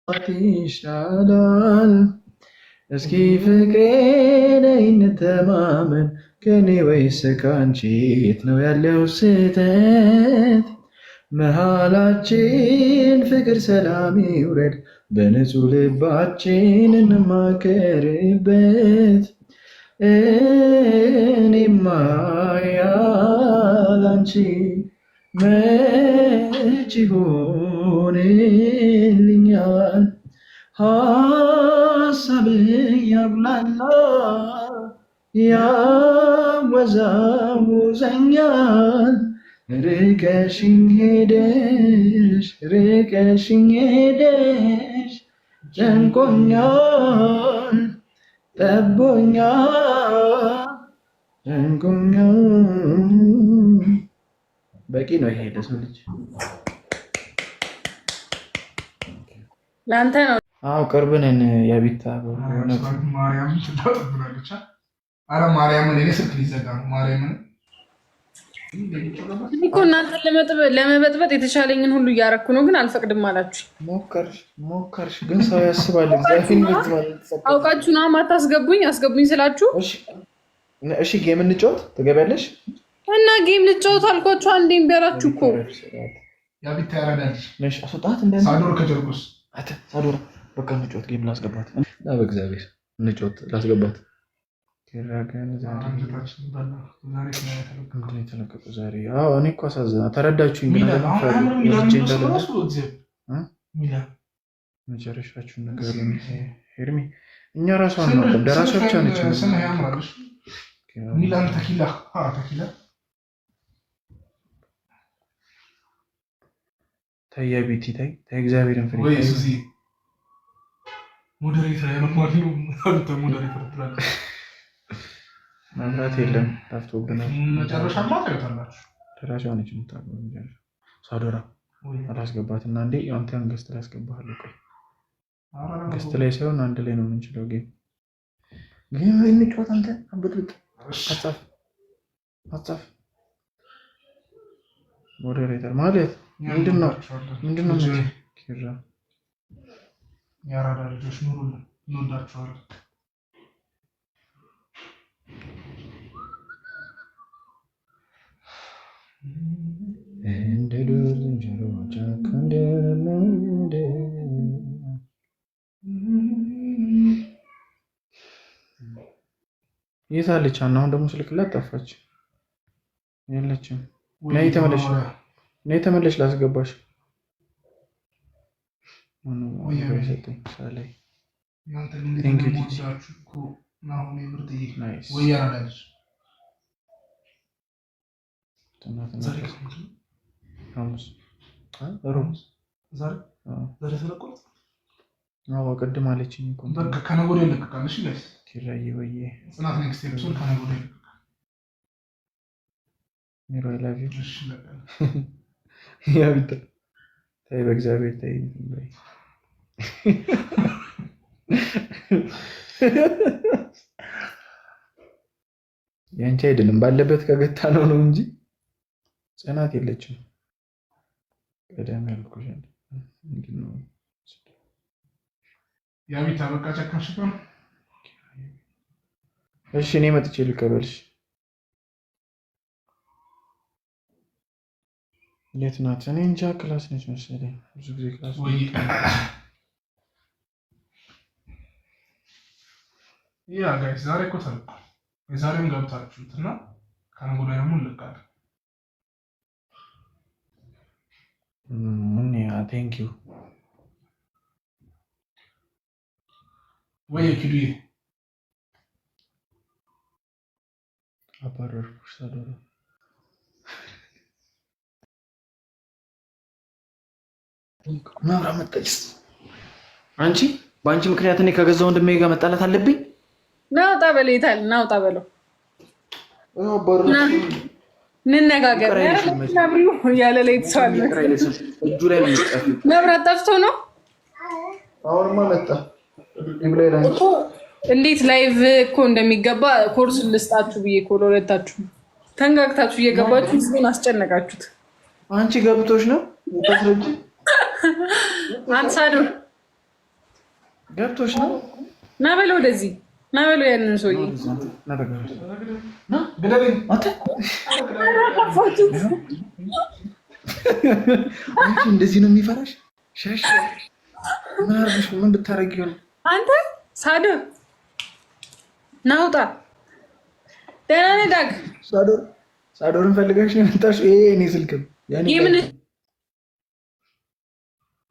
ይሻላል። እስኪ ፍቅሬ ነይ እንተማመን ከኔ ወይስ ካንቺ የት ነው ያለው ስህተት? መሃላችን ፍቅር ሰላም ይውረድ በንጹህ ልባችን እንማከርበት። እኔማ ያላንቺ መች ይሆንልኛል ሀሳብ ያብላላ ያወዛውዘኛል ርቀሽኝ ሄደሽ ጨንቆኛል ጠቦኛል ጨንቆኛል። በቂ ነው ይሄ ለሰው ልጅ ለአንተ ነው። አዎ ቅርብ ነን። የቤታ ማርያም ትላጥብላለች። አረ ማርያምን እኔ ስልክ ሊዘጋ ነው። ማርያምን እኮ እናንተን ለመበጥበጥ የተቻለኝን ሁሉ እያረኩ ነው፣ ግን አልፈቅድም አላችሁ። ሞከርሽ ግን ሰው ያስባል። አውቃችሁ ነው ማታስገቡኝ። አስገቡኝ ስላችሁ እሺ ጌም እንጫወት ትገቢያለሽ እና ጌም ልጫወት አልኳችሁ። አንዴ እምቢ አላችሁ እኮ። ያቢታ ያረዳልሽ ነሽ አስወጣት እንደ ሳዶር ከጀርኩስ ሳዶር በቃ እንጫወት ጌም ላስገባት እና በእግዚአብሔር እንጫወት ላስገባት። ከራገን ዛሬ የተለቀቁ ዛሬ እኔ እኮ አሳዝና ተረዳችሁኝ። መጨረሻችሁን ነገር ሄርሚ እኛ ራሷ ነው ደራሷ ብቻ ነች። ሚላን ተኪላ ተያ ቤቲ ታይ እግዚአብሔርን ፍሬ ወይ ሱዚ ሞዴሬተር ያለማሉ አንተ ሞዴሬተር ትላለህ። መብራት የለም ጠፍቶብናል። መጨረሻማ ታዩታላችሁ። ደራሷ ነች የምታውቀው። ሳዶራ አላስገባትና እንዴ አንተን ገስት ላይ አስገባለሁ። ቆይ ገስት ላይ ሳይሆን አንድ ላይ ነው የምንችለው። ግን እንጫወት። አንተ አብጥብጥ አጻፍ ሞዴሬተር ማለት ምንድነው? ኪራ ያራዳ ልጆች ኑሩልን፣ እንወዳችኋለን። እንደ ዱር ዝንጀሮ ጫካ እንደለመደ የት አለች? አሁን ደግሞ ስልክላት ጠፋች። የለችም። ነይ ተመለሽ ላስገባሽ። ቅድም አለችኝ እኮ ከነገ ወዲያ ይለቀቃል። እሺ ጋይስ ኪራዬ ወይ ጽናት ኔክስት ኤፒሶድ ከነገ ወዲያ ይለቀቃል። ሚሮ አይ ላቭ ዩ። እሺ ለቀቀ ያቢታ ታይ በእግዚአብሔር ታይ በይ ያንቺ አይደለም ባለበት ከገታ ነው እንጂ ጽናት የለችም። ቀደም ያልኩሽ ምንድነው? ያቢታ በቃ ጨካሽ ነው። እሺ እኔ መጥቼ ልቀበልሽ። የት ናት? እኔ እንጃ ክላስ ነች መሰለኝ። ብዙ ጊዜ ክላስ ያ ጋይስ ዛሬ እኮ ተለቋል። የዛሬውን ገብታችሁት እና ከነገ ወዲያ ደግሞ እንለቃለን። ቴንክ ዩ ወይ ኪዱዬ አባረርኩሽ። ሳዶራ መብራት መጣች። አንቺ በአንቺ ምክንያት እኔ ከገዛ ወንድሜ ጋር መጣላት አለብኝ? ናውጣ በለው ይታል ናውጣ በለው እንነጋገር። ያለ ላይ ተሳለ እጁ ላይ ነው የሚጣፈው። መብራት ጠፍቶ ነው። አሁንማ መጣ። እንዴት ላይቭ እኮ እንደሚገባ ኮርስ ልስጣችሁ ብዬ እኮ ለሁለታችሁ ተንጋግታችሁ እየገባችሁ ህዝቡን አስጨነቃችሁት። አንቺ ገብቶሽ ነው ታስረጂ። አንሳዱ ገብቶሽ ነው? ና በለው ወደዚህ ና በለው ያንን ሰውዬ አንቺ እንደዚህ ነው የሚፈራሽ? ሸሽ ምን አርግሽ? ምን ብታረጊ ይሆን? አንተ ሳዶር ናውጣ ደህና ነህ ዳግ? ሳዶርን ፈልገሽ ነው የመጣሽው? ይሄ እኔ ስልክ ነው ያኔ።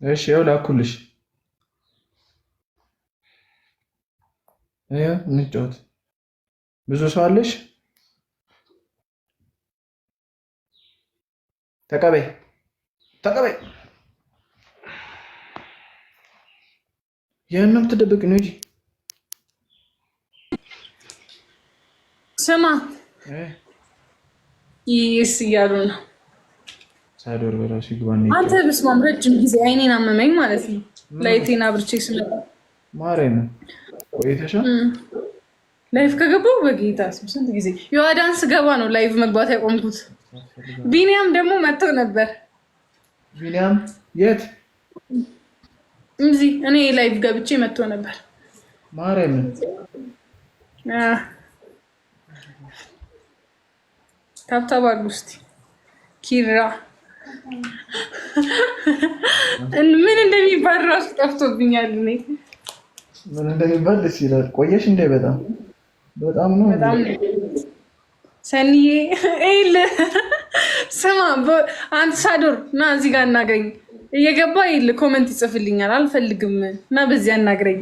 እሺ ያው ላኩልሽ። እንጫወት። ብዙ ሰው አለሽ? ተቀበይ። ያን ነው የምትደብቅ ነው እንጂ። ስማ ይስ እያሉ ነው። ሳዶር በራሱ ይግባኝ። አንተ በስማም ረጅም ጊዜ አይኔን አመመኝ ማለት ነው። ላይቴን አብርቼ ስመጣ ማርያም ቆይተሻል። ላይቭ ከገባሁ በጌታ ስንት ጊዜ ዮአዳንስ ገባ ነው ላይቭ መግባት ያቆምኩት። ቢኒያም ደግሞ መጥተው ነበር። ቢኒያም የት? እዚህ እኔ ላይቭ ገብቼ መጥቶ ነበር። ማርያም ታብታብ አድርጉ እስኪ። ኪራ ምን እንደሚባል ራሱ ጠፍቶብኛል። እኔ ምን እንደሚባል ደስ ይላል። ቆየሽ እንደ በጣም ነው ሰኒዬ ኤል ስማ አንተ ሳዶር ና እዚህ ጋር እናግረኝ። እየገባ ኤል ኮሜንት ይጽፍልኛል። አልፈልግም እና በዚህ አናግረኝ።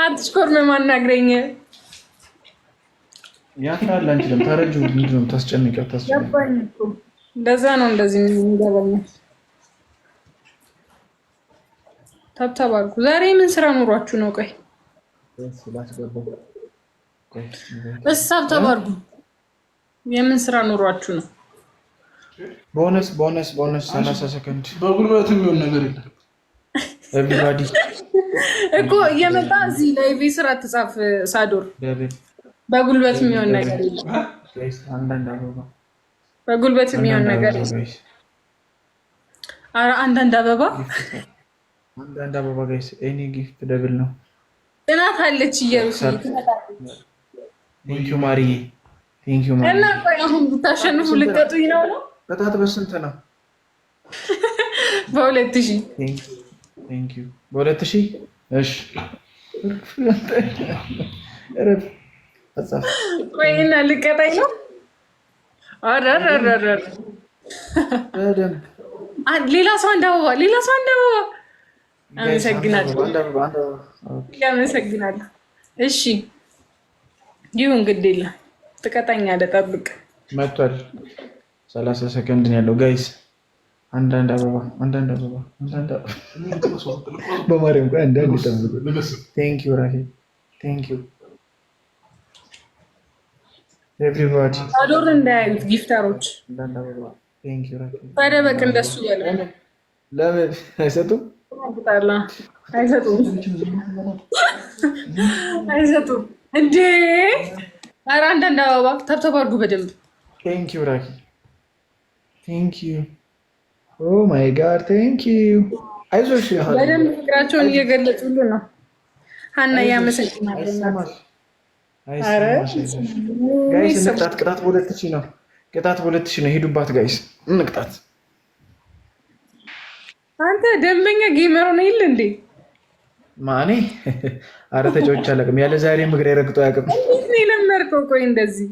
አትሽኮርመም አናግረኝ። ያፍራል። አንቺ ደግሞ ታረጁ ምንድን ነው የምታስጨንቂው? እንደዛ ነው እንደዚህ የሚገባኝ። ታብታብ አድርጉ። ዛሬ ምን ስራ ኑሯችሁ ነው? ቆይ ታብታብ አድርጉ። የምን ስራ ኑሯችሁ ነው? ቦነስ 30 ሰከንድ በጉልበት የሚሆን ነገር የለም። ኤቭሪባዲ እኮ እየመጣ እዚህ ላይቭ ስራ ተጻፍ። ሳዶር በጉልበት የሚሆን ነገር የለም። በጉልበት የሚሆን ነገር ኧረ አንዳንድ አበባ ጋይስ ኤኒ ጊፍት ደብል ነው። ጥናት አለች ኢየሩሳሌም። ቴንኪዩ ማሪዬ ቴንኪዩ ማሪዬ። እና ቆይ አሁን ብታሸንፉ ልትቀጡኝ ነው? ቅጣት በስንት ነው? በ2000 ቴንኪዩ በ2000 እሺ። ቆይ እና ልቀጣኝ ነው? አረረረረ ሌላ ሰው እንዳበባ አመሰግናለሁ። እሺ ይሁን ግድ የለም። ትቀጣኛለህ። ጠብቅ። መጥቷል። 30 ሰከንድ ነው ያለው ጋይስ። አንዳንድ አበባ በማርያም ቆይ አንዳንድ ይጠብቁ። ቴንኪዩ ራሂል ቴንኪዩ ኤቭሪባዲ። ሳዶር እንዳያዩት ጊፍተሮች። ተደበቅ እንደሱ ያለ ለምን አይሰጡም? አይሰጡም እንዴ! ኧረ አንዳንድ አበባ ታብታብ አድርጉ በደንብ። ቴንኪዩ ራኪ ቴንኪዩ። ኦ ማይ ጋድ ቴንኪዩ። አይዞሽ በደንብ ፍቅራቸውን እየገለጹልን ነው። ሀና ያመሰግናል። ጋይስ እንቅጣት። ቅጣት በ2000 ነው። ቅጣት በ2000 ነው። ሄዱባት ጋይስ እንቅጣት። አንተ ደንበኛ ጌመር ነው ይል እንዴ? ማኔ አረ ተጫውቼ አላውቅም። ያለ ዛሬ ምግሬ ረግጦ አያውቅም። እንዴት ነው የለመድከው? ቆይ እንደዚህ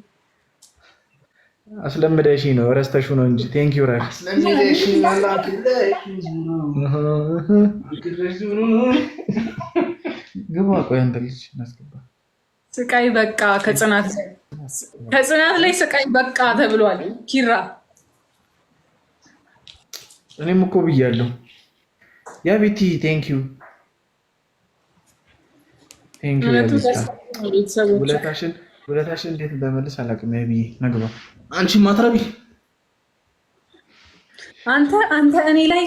አስለምደሽ ነው ረስተሹ ነው እንጂ። ቴንኪዩ ራክ አስለምደሽ ግባ። ቆይ አንተ ልጅ እናስገባ። ስቃይ በቃ ከጽናት ላይ ስቃይ በቃ ተብሏል። ኪራ እኔም እኮ ብያለሁ። ያ ቤቲ ቴንኪዩ ውለታሽን እንዴት እንደመልስ አላውቅም። ያ ብዬ ነግባ አንቺ ማትረቢ አንተ እኔ ላይ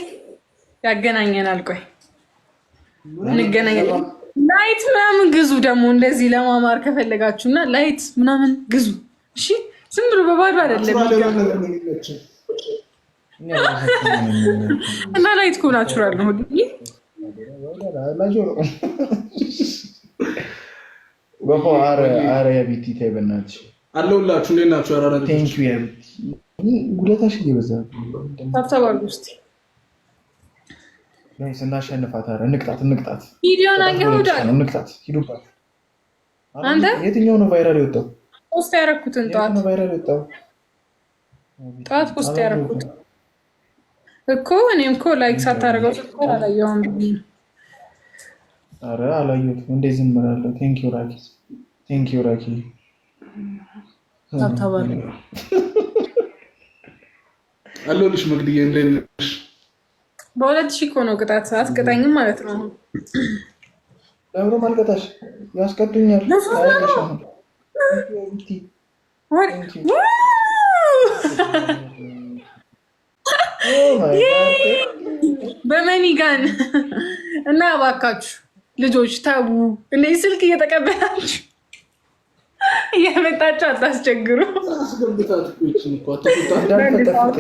ያገናኘናል። ቆይ እንገናኛለን። ላይት ምናምን ግዙ ደግሞ እንደዚህ ለማማር ከፈለጋችሁና ላይት ምናምን ግዙ። እሺ ዝም ብሎ በባዶ አይደለም። እና ላይት እኮ ናቹራል ነው። ላጆሮ ወፎ አረ ያቢቲ ተይበናች አለውላችሁ እንዴት ናችሁ? አራራ ቴንክ ዩ ያቢቲ ጉለታሽ ይበዛ ታብታባሉ እስቲ ስናሸንፋት አረ እንቅጣት ቪዲዮን አየሁዳ እንቅጣት ሂዱባት አንተ የትኛው ነው ቫይራል የወጣው ፖስት ያደረኩትን ጠዋት ነው ቫይራል የወጣው ጠዋት ፖስት ያደረኩት እኮ እኔም እኮ ላይክ ሳታደርገው ስትቀር አላየሁም አረ አላየሁትም እንዴ ዝም እላለሁ ቴንክ ዩ ራኪ ታብታባሉ አለሁልሽ መግድዬ እንዴት ነሽ? በ2000 እኮ ነው ቅጣት አትቀጣኝም ማለት ነው ለምሮ ማልቀጣሽ ያስቀጡኛል በመኒጋን እና እባካችሁ ልጆች ታቡ እነዚህ ስልክ እየተቀበላችሁ እየመጣችሁ አታስቸግሩ።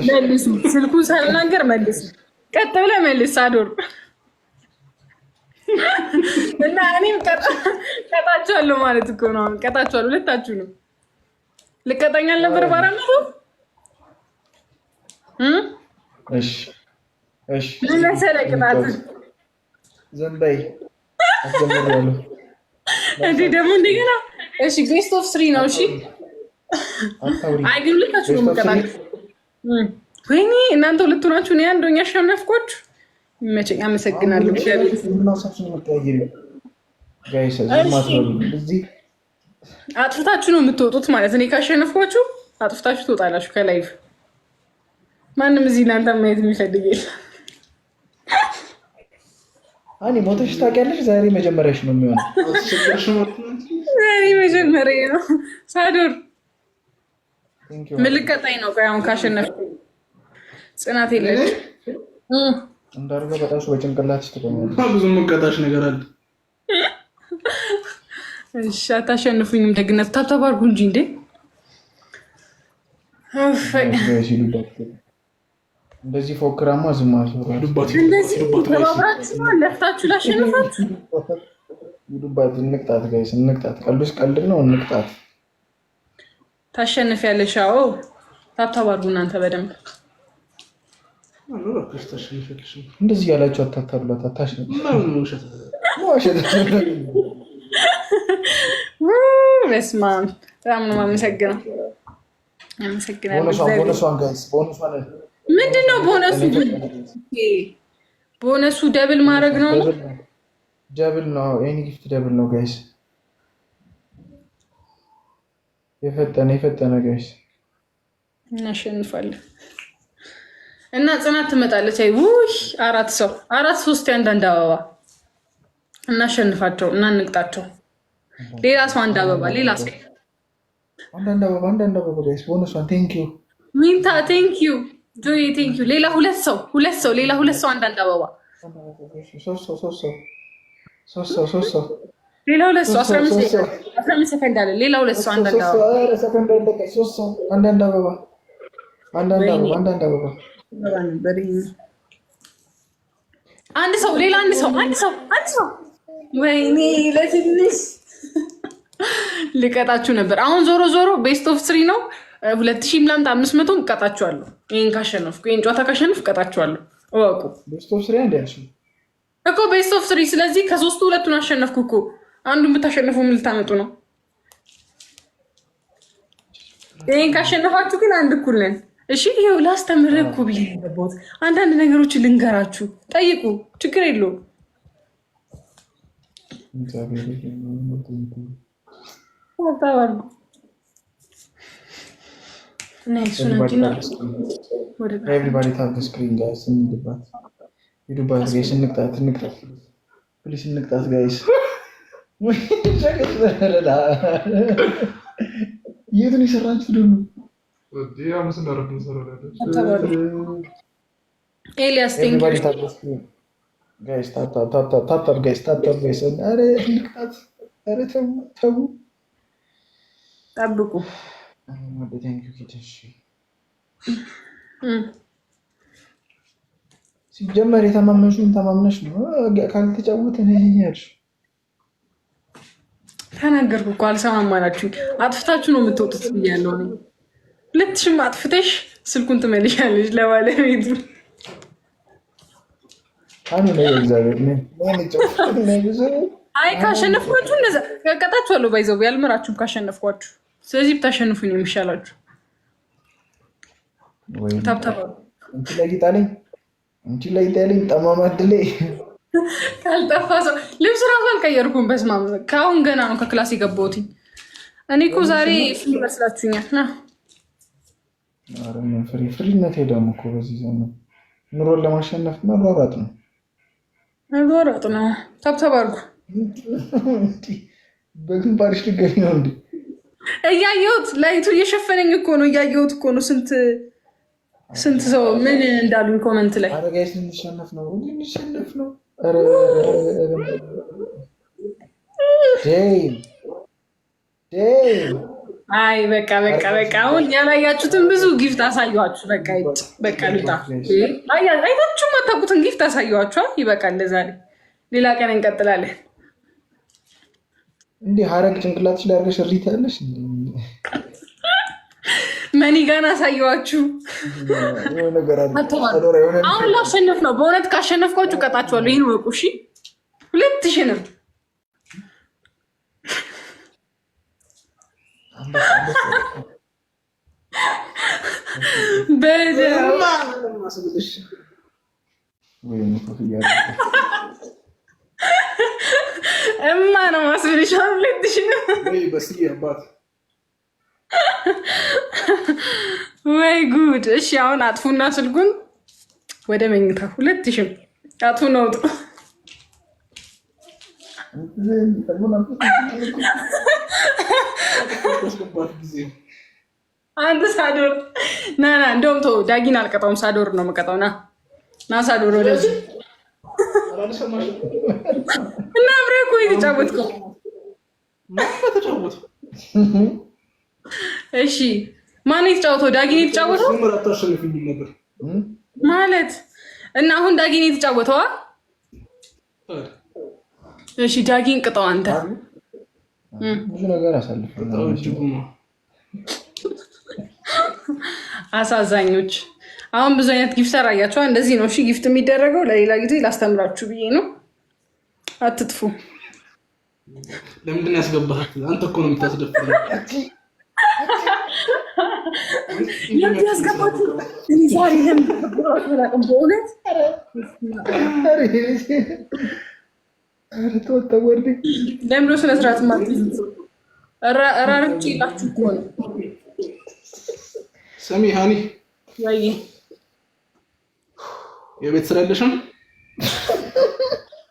መልሱ፣ ስልኩን ሳልናገር መልሱ። ቀጥ ብለህ መልስ አዶር እና እኔም ቀጣችኋለሁ ማለት እኮ ነው። ቀጣችኋለሁ ሁለታችሁ ነው። ልቀጣኝ አልነበር ባራምጡ እሺ ምን መሰለህ ቅጣት ዝም በይ አስጀምራለሁ እንዴ ደግሞ እንደገና እሺ ቤስት ኦፍ 3 ነው። እሺ አይ ግን ልታችሁ ነው መቀጣት ወይኔ እናንተ ሁለቱ ናችሁ ነው አንደኛ አሸነፍኳችሁ። ይመቸኝ አመሰግናለሁ። አጥፍታችሁ ነው የምትወጡት ማለት እኔ ካሸነፍኳችሁ አጥፍታችሁ ትወጣላችሁ ከላይቭ። ማንም እዚህ እናንተ ማየት የሚፈልግ የለም። አኒ ሞተሽ ታውቂያለሽ? ዛሬ መጀመሪያሽ ነው የሚሆነው። ዛሬ መጀመሪያ ነው። ሳዶር ምን ልቀጣኝ ነው? ቆይ አሁን ካሸነፍኩ ጽናት የለች እንዳርገ በጣም በጭንቅላትሽ ትቆማለሽ። ብዙ መቀጣሽ ነገር አለ። እሺ አታሸንፉኝም። ደግነት ታብታባርጉ እንጂ እንዴ እንደዚህ ፎክራማ ዝም አልኩ። ተባብራችሁ ለፍታችሁ ላሸንፋችሁ። ዱባት እንቅጣት ጋይስ እንቅጣት። ቀልዱስ ቀልድ ነው። እንቅጣት። ታሸንፊያለሽ። አዎ ታብታባርጉ እናንተ በደንብ እንደዚህ ያላችሁ አታታብላት። አታሸንፍ በስመ አብ በጣም ነው የማመሰግነው። ምንድን ነው ቦነሱ? ቦነሱ ደብል ማድረግ ነው። ደብል ነው። ኤኒ ጊፍት ደብል ነው ጋይስ። የፈጠነ ጋይስ እናሸንፋለን። እና ጽናት ትመጣለች። አይ ውይ አራት ሰው 3 አንዳንድ አበባ እናሸንፋቸው እና እንቅጣቸው። ሌላ ሰው አንድ አበባ ሌላ ሰው አንዳንድ አበባ ጋይስ። ቦነሷን ቴንክ ዩ ሚንታ ቴንክ ዩ ጆይ ቴንክ ዩ። ሌላ ሁለት ሰው ሌላ ሁለት ሰው አንዳንድ አበባ ሶስት ሰው ሌላ ሁለት ሰው 15 ሰከንድ አለ። ሌላ ሁለት ሰው አንዳንድ አበባ አንዳንድ አበባ አንድ ሰው ሌላ አንድ ሰው ወይኔ ለትንሽ ልቀጣችሁ ነበር። አሁን ዞሮ ቤስት ኦፍ 3 ነው። 2000 ምናምን 500 እቀጣችኋለሁ። ይሄን ካሸነፍኩ ይሄን ጨዋታ ካሸነፍኩ እቀጣችኋለሁ። እወቁ። ቤስት ኦፍ 3 አንዴ እኮ ቤስት ኦፍ 3። ስለዚህ ከሶስቱ ሁለቱን አሸነፍኩ እኮ። አንዱን ብታሸንፉ ምን ልታመጡ ነው? ይሄን ካሸነፋችሁ ግን አንድ እኩል ነን። እሺ ይሄው ላስተምርህ እኮ ብዬ ነበር። አንዳንድ ነገሮችን ልንገራችሁ፣ ጠይቁ፣ ችግር የለውም። Everybody have the screen, guys. እንቅጣት ፕሊስ እንቅጣት ጋይስ። የትን የሰራችሁ ደግሞ ኤልያስ ተው ጠብቁ። ሲጀመር የተማመንሽውን ተማምነሽ ነው ካልተጫወትን ይሄኛልሽ ተናገርኩ እኮ አልሰማም አላችሁኝ። አጥፍታችሁ ነው የምትወጡት ብያለሁ እኔ። 2000 አጥፍተሽ ስልኩን ትመልሻለሽ ለባለቤቱ። አይ ካሸነፍኳችሁ እንደዛ ቀጣችኋለሁ። ባይዘው ያልመራችሁም ካሸነፍኳችሁ። ስለዚህ ብታሸንፉ ነው የሚሻላችሁ። ታብታባ እንቺ ላይ ጣለኝ ጠማማ ድሌ ካልጠፋ ሰው ልብስ ራሱ አልቀየርኩም። በስመ አብ ከአሁን ገና ነው ከክላስ የገባሁት። እኔ እኮ ዛሬ ፍሪ መስላችሁኛል። ና ፍሪነት ሄደም እኮ በዚህ ዘመን ኑሮን ለማሸነፍ መሯሯጥ ነው። ታብታብ አድርጉ። በግንባርሽ ልገኝ ነው እንዴ? እያየሁት ላይቱ እየሸፈነኝ እኮ ነው። እያየሁት እኮ ነው። ስንት ሰው ምን እንዳሉኝ ኮመንት ላይ አረጋይስ ልንሸነፍ ነው ልንሸነፍ ነው። አይ በቃ አሁን ያላያችሁትን ብዙ ጊፍት አሳየኋችሁ። በቃ ልውጣ። አይታችሁም አታውቁትን ጊፍት አሳየኋችሁ። ይበቃል ለዛሬ። ሌላ ቀን እንቀጥላለን። እንዲህ ሀረግ ጭንቅላትሽ ላይ አድርገሽ እሪት ያለሽ መኒጋን አሳየኋችሁ። አሁን ላሸነፍ ነው። በእውነት ካሸነፍኳችሁ ቀጣችኋለሁ። ይህን ወቁ። እሺ 2000 ነው። እማ ነው ማስብልሽ። 2000 ነው። ወይ ጉድ! እሺ አሁን አጥፉና ስልኩን ወደ መኝታ 2000 አጥፉ ነው። አንተ ሳዶር ና እንደውም ተው፣ ዳጊን አልቀጣውም። ሳዶር ነው የምቀጣው። ና ሳዶር ወደዚህ እና አብረህ እኮ የተጫወትከው እሺ ማን የተጫወተው? ዳጊን የተጫወተው ማለት እና አሁን ዳጊን የተጫወተው እሺ ዳጊን ቅጣው አንተ። ብዙ ነገር አሳልፈናል። አሳዛኞች። አሁን ብዙ አይነት ጊፍት አራያችሁ። እንደዚህ ነው እሺ ጊፍት የሚደረገው። ለሌላ ጊዜ ላስተምራችሁ ብዬ ነው። አትጥፉ። ለምንድን ነው ያስገባሃት? አንተ እኮ ነው የምታስደፍረው። ለምዶ ስነስርዓት ማትይዙት ራርጭ ይላችሁ እኮ ነው። ሰሚ ሃኒ ወይ የቤት ስራ የለሽም?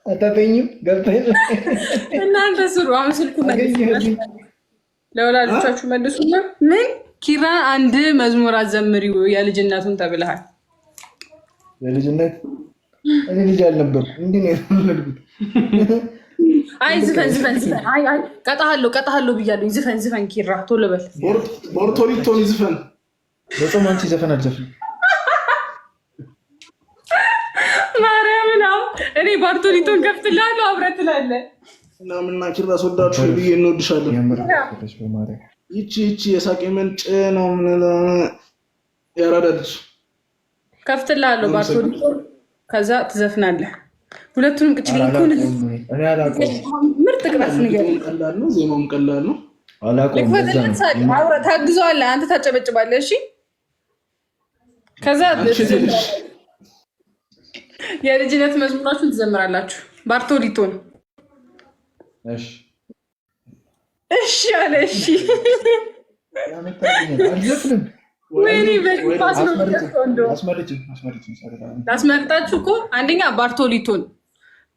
አታተኝም? ገብተህ እናንተ ስሩ። አሁን ስልኩ ለወላጆቻችሁ መልሱና ምን ኪራ አንድ መዝሙር አዘምሪው የልጅነቱን ተብለሃል። የልጅነት እኔ ልጅ አልነበርኩም። እንዴ ነው የፈለግኩት? አይ ዝፈን አይ ቀጣሃለሁ ብያለሁ። ዝፈን ኪራ ቶሎ በል። ቦርቶሊቶን ዝፈን። በጣም አንቺ ዘፈን አልዘፍንም። ማርያም ነው። እኔ ቦርቶሊቶን ከፍትልሃለሁ አብረን ትላለህ። እና ምንና ኪራ ስወዳችሁ ብዬ እንወድሻለን። ይቺ የሳቄ ምንጭ ነው። ምን ያራዳልሽ? ከፍትልሃለሁ ቦርቶሊቶን፣ ከዛ ትዘፍናለህ። ሁለቱንም ቅጭልኝ እኮ ነው። እኔ አላውቀውም። ምርጥ ቅጣት ንገረኝ። ቀላል ነው፣ ዜማውም ቀላል ነው። አላውቀውም። ታግዘዋለህ፣ አንተ ታጨበጭባለህ። እሺ ከዛ የልጅነት መዝሙራችሁን ትዘምራላችሁ። ቦርቶሊቶን እሺ አለ። እሺ አልዘፍንም። ወይኔ በሊፋስ ነው ላስመርጣችሁ እኮ። አንደኛ ቦርቶሊቶን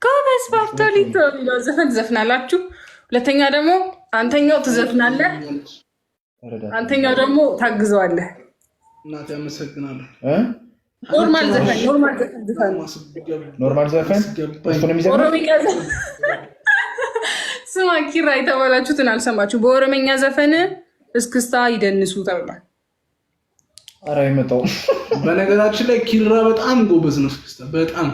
ጎበዝ፣ ቦርቶሊቶን ነው ዘፈን ትዘፍናላችሁ። ሁለተኛ ደግሞ አንተኛው ትዘፍናለህ፣ አንተኛው ደግሞ ታግዘዋለህ። እናቴ አመሰግናለሁ። ኖርማል ዘፈን ስማ ኪራ የተባላችሁትን አልሰማችሁ። በኦሮመኛ ዘፈን እስክስታ ይደንሱ ተብሏል። ኧረ አይመጣውም። በነገራችን ላይ ኪራ በጣም ጎበዝ ነው እስክስታ በጣም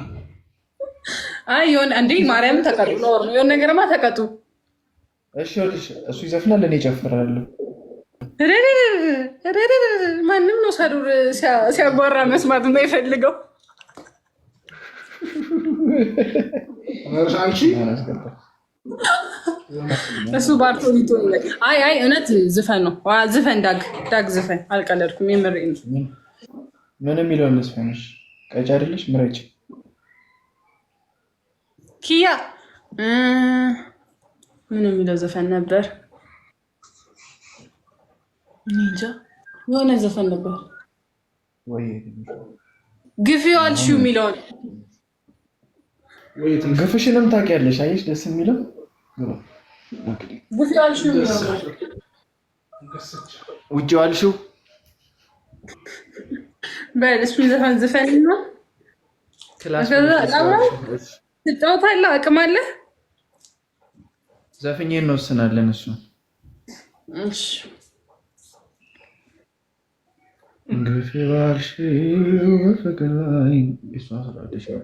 አይ የሆነ እንዴ ማርያም ተቀጡ ነው የሆነ ነገርማ ተቀጡ። እሺ እሱ ይዘፍናል እኔ እጨፍራለሁ። ማንም ነው ሳዱር ሲያጓራ መስማት የማይፈልገው። እሱ ባርቶሊቶ አይ እውነት ዝፈን ነው ዝፈን ዳግ ዝፈን አልቀለድኩም የምሬን ነው። ምን የሚለውን ልዝፈንሽ? ቀጭ አይደለሽ ምረጭ ኪያ ምን የሚለው ዘፈን ነበር? እንጃ የሆነ ዘፈን ነበር ወይ ግፊው አልሽው የሚለው ወይ ግፍሽንም ታውቂያለሽ። አየሽ ደስ የሚለው ግፊው አልሽው የሚለው ውጭ አልሽው በእሱ ዘፈን ዘፈን ነው። ክላስ ትጫወታለህ? አቅም አለ? ዘፍኜ እንወስናለን። እሱ እሺ ግፊው አልሽው በፍቅር ላይ እሷ አስራደሽ ነው።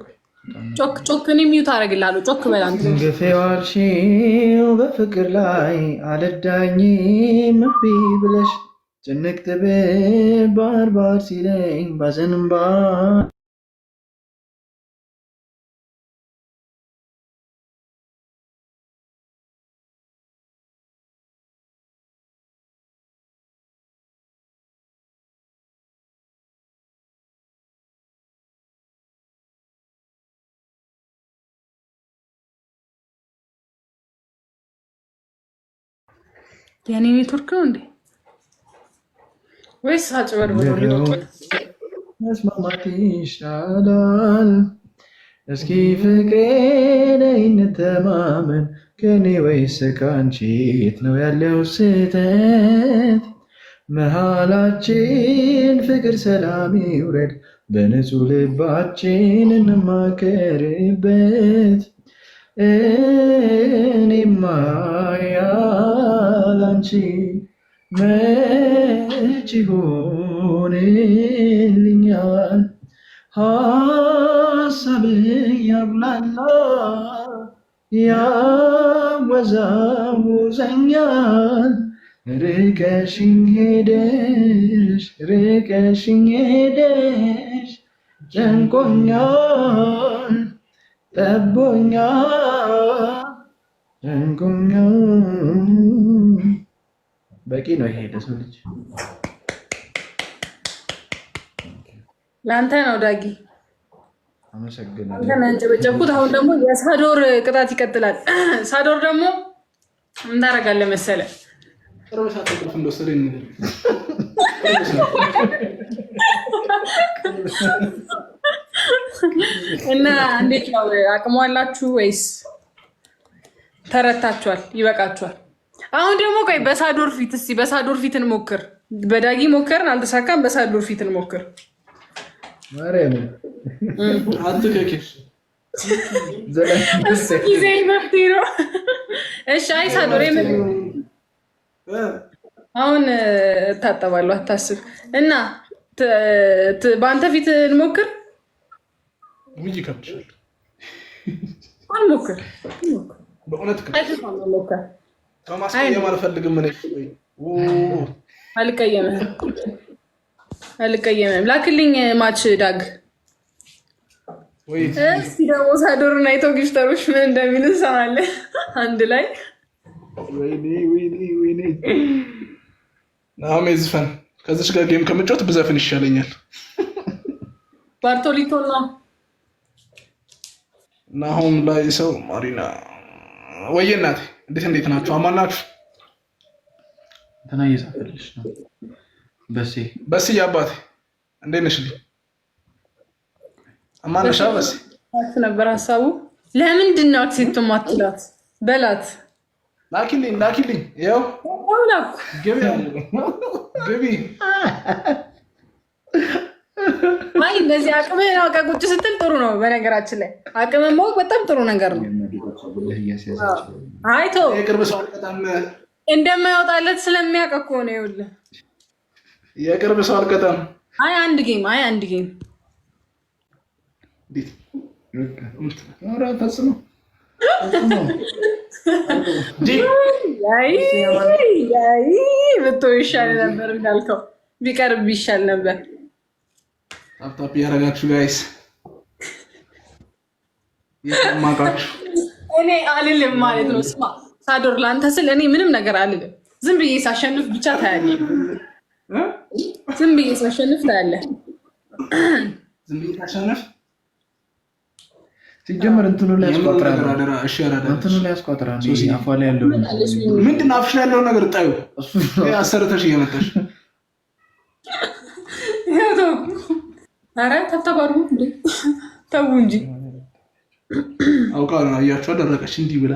ጮክ እኔ ሚውት አደርግልሃለሁ። ጮክ በል አንተ። ግፊው አልሽው በፍቅር ላይ አልዳኝም እምቢ ብለሽ ጭንቅ ጥብ ባርባር ሲለኝ ባዘንባ የኔ ኔትወርክ ነው እንዴ ወይስ አጭበርብሮ ሊወጣ? መስማማት ይሻላል። እስኪ ፍቅሬ ነይ እንተማመን ከኔ ወይስ ከአንቺ የት ነው ያለው ስህተት? መሃላችን ፍቅር ሰላም ይውረድ በንጹህ ልባችን እንማከርበት። እኔማ ያላንቺ መች ይሆንልኛል? ሀሳብ ያብላላ ያወዛውዘኛል። ርቀሽኝ ሄደሽ ጨንቆኛል ጠቦኛል ጨንቆኛል። በቂ ነው ይሄ ለሰው ልጅ። ለአንተ ነው ዳጊ። አመሰግናለሁ። አንተ ነህ ጨበጨብኩት። አሁን ደግሞ የሳዶር ቅጣት ይቀጥላል። ሳዶር ደግሞ ምን ታደርጋለህ መሰለህ? እና እንዴት ነው አቅሙ አላችሁ ወይስ ተረታችኋል? ይበቃችኋል? አሁን ደግሞ ቆይ በሳዶር ፊት እስቲ በሳዶር ፊት እንሞክር። በዳጊ ሞከርን አልተሳካም። በሳዶር ፊት እንሞክር። ማርያም አትከኪሽ እሱ ጊዜ መፍትሄ ነው። እሺ አይ ሳዶር አሁን እታጠባለሁ አታስብ። እና በአንተ ፊት እንሞክር። ውይ ከብቻለሁ። አንሞክር በእውነት ከሞክር ከማስቀየም አልፈልግም። አልቀየምም። ላክልኝ ማች ዳግ። እስቲ ደግሞ ሳዶርን አይተው ጊፍተሮች ምን እንደሚል እንሰማለን አንድ ላይ። ወይኔ ናሆም ዝፈን። ከዚች ጋር ጌም ከመጫወት ብዘፍን ይሻለኛል። ባርቶሊቶ ነው ናሆም ላይ ሰው ማሪና ወይ እናቴ እንዴት ናችሁ? አማን ናችሁ? እንትና እየጻፈልሽ ነው። በሲ አባቴ እንዴት ነሽ? አማን ነሽ? በሲ ነበር ሀሳቡ። ለምንድን ነው አክሴፕት ማትላት? በላት ላኪልኝ። ይኸው ግቢ። አይ እንደዚህ አቅምህን አውቀህ ቁጭ ስትል ጥሩ ነው። በነገራችን ላይ አቅምህን ማወቅ በጣም ጥሩ ነገር ነው። አይቶ የቅርብ ሰው አልቀጣም እንደማይወጣለት ስለሚያውቅ እኮ ነው። ይኸውልህ የቅርብ ሰው አልቀጣም። አይ አንድ ጌም ፈጽሞ ብትተው ይሻል ነበር እንዳልከው ቢቀርብ ይሻል ነበር። ታፕ ያረጋችሁ ጋይስ የማቃችሁ እኔ አልልም ማለት ነው። ስማ ሳዶር ላንተ ስል እኔ ምንም ነገር አልልም። ዝም ብዬ ሳሸንፍ ብቻ ታያለህ። ዝም ብዬ ሳሸንፍ ታያለህ። ዝም ብዬ ሳሸንፍ ሲጀመር እንትኑ ላይ ያስቆጥራል። እሺ አራዳ እንትኑ ላይ ያስቆጥራል። አፏ ላይ ያለው ምንድን ነው? አፍሽ ላይ ያለው ነገር ጣዩ እሱ አሰርተሽ እየመጣሽ ኧረ ተባሩ ተው እንጂ አውቃ ነው። አያችሁ አደረቀች እንዲህ ብላ